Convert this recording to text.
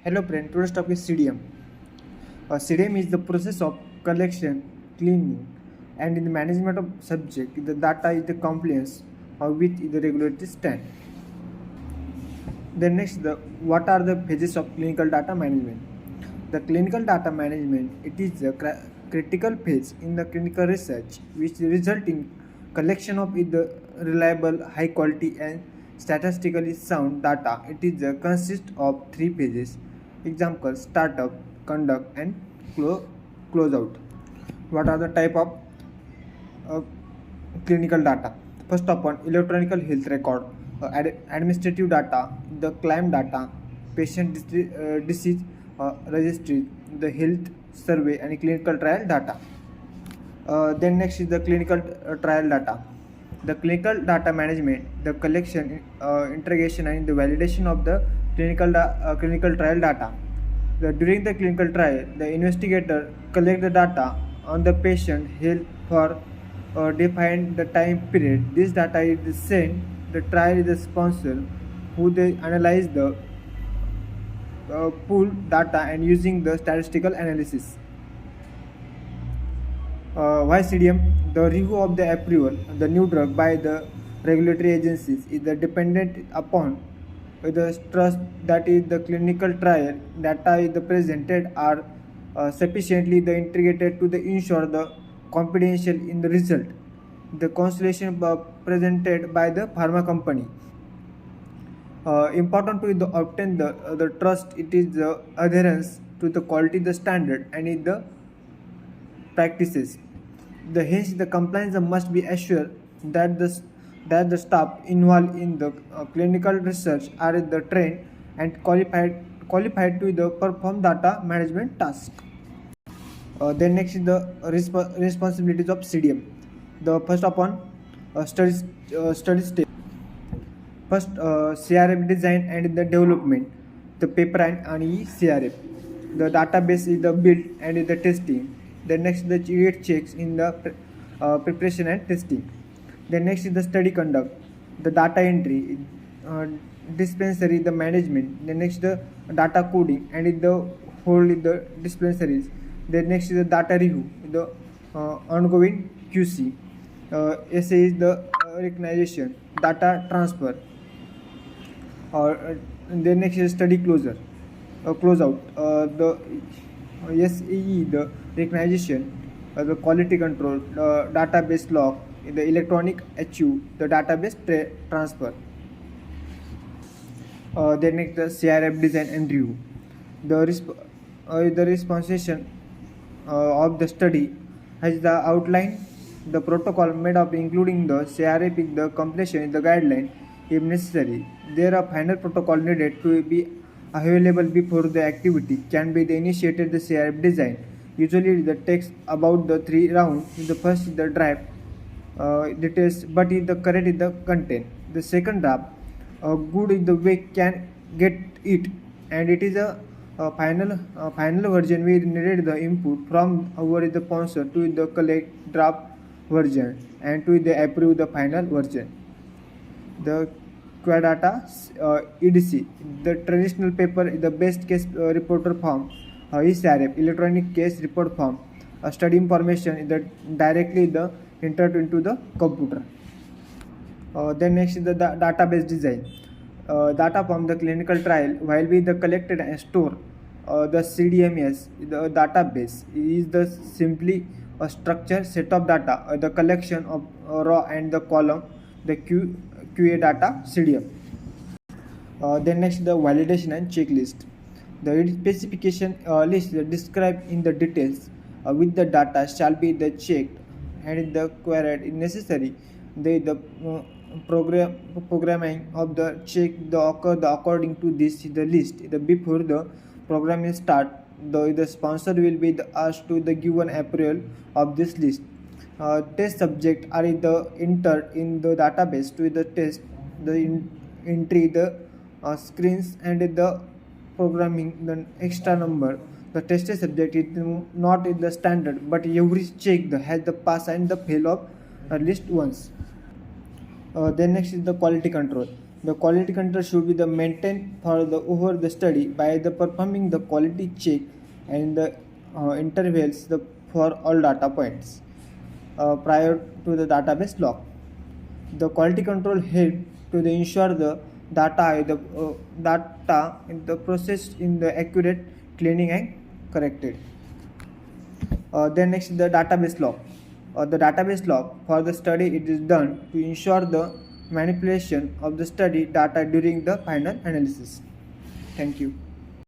Hello friend, today's topic is CDM. CDM is the process of collection, cleaning, and in the management of subject. The data is the compliance with the regulatory stand. Then next, what are the phases of clinical data management? The clinical data management, it is a critical phase in the clinical research which result in collection of the reliable, high quality and statistically sound data. It is consists of three phases. Example: startup, conduct, and close out. What are the type of uh, clinical data? First of all, electronic health record, administrative data, the claim data, patient disease registry, the health survey, and clinical trial data. Then next is the clinical trial data. The clinical data management, the collection, integration, and the validation of the clinical trial data. During the clinical trial, the investigator collect the data on the patient health for defined the time period. This data is sent. The trial is the sponsor who they analyze the pool data and using the statistical analysis. Why CDM? The review of the approval, the new drug by the regulatory agencies is the dependent upon the trust that is the clinical trial data is the presented are sufficiently the integrated to the ensure the confidential in the result. The constellation presented by the pharma company. Important to obtain the trust, it is the adherence to the quality the standard and in the practices. Hence the compliance must be assured that the staff involved in the clinical research are the trained and qualified to the perform data management task. Then next is the responsibilities of CDM. The first upon study stage. First, CRF design and the development, the paper and CRF. The database is the build and the testing. The next, the unit checks in the preparation and testing. The next is the study conduct, the data entry, dispensary, the management. The next, the data coding and in the whole in the dispensaries. The next is the data review, the ongoing QC. SA is the recognition, data transfer. The next is study closeout. The SEE, the recognition, the quality control, the database log, the electronic HU, the database transfer. Then next the CRF design and review. The responsibility of the study has the outline, the protocol made up including the CRF in the completion in the guideline if necessary. There are final protocol needed to be available before the activity can be initiated. The CRF design usually the takes about the 3 rounds. The first is the draft details, but is the correct is the content. The second draft good in the way can get it, and it is a final version. We needed the input from our the sponsor to the collect draft version and to the approve the final version. The Quadata EDC, the traditional paper is the best case reporter form, eCRF, electronic case report form. Study information is the directly the entered into the computer. Then next is the database design. Data from the clinical trial while be the collected and stored. The CDMS, the database is the simply a structured set of data, the collection of raw and the column, the QA data CDM. Then next the validation and checklist. The specification list described in the details with the data shall be the checked and the queried if necessary. The programming of the check the occur the according to this the list. The before the programming start, the sponsor will be asked to the given approval of this list. Test subject are entered in the database to the test the entry the screens and the programming the extra number. The tested subject is not in the standard, but every check has the pass and the fail of at least once. Then next is the quality control. The quality control should be the maintained for the over the study by the performing the quality check and the intervals for all data points prior to the database lock. The quality control help to the ensure the data in the processed in the accurate cleaning and corrected. Then next the database lock. The database lock for the study it is done to ensure the manipulation of the study data during the final analysis. Thank you.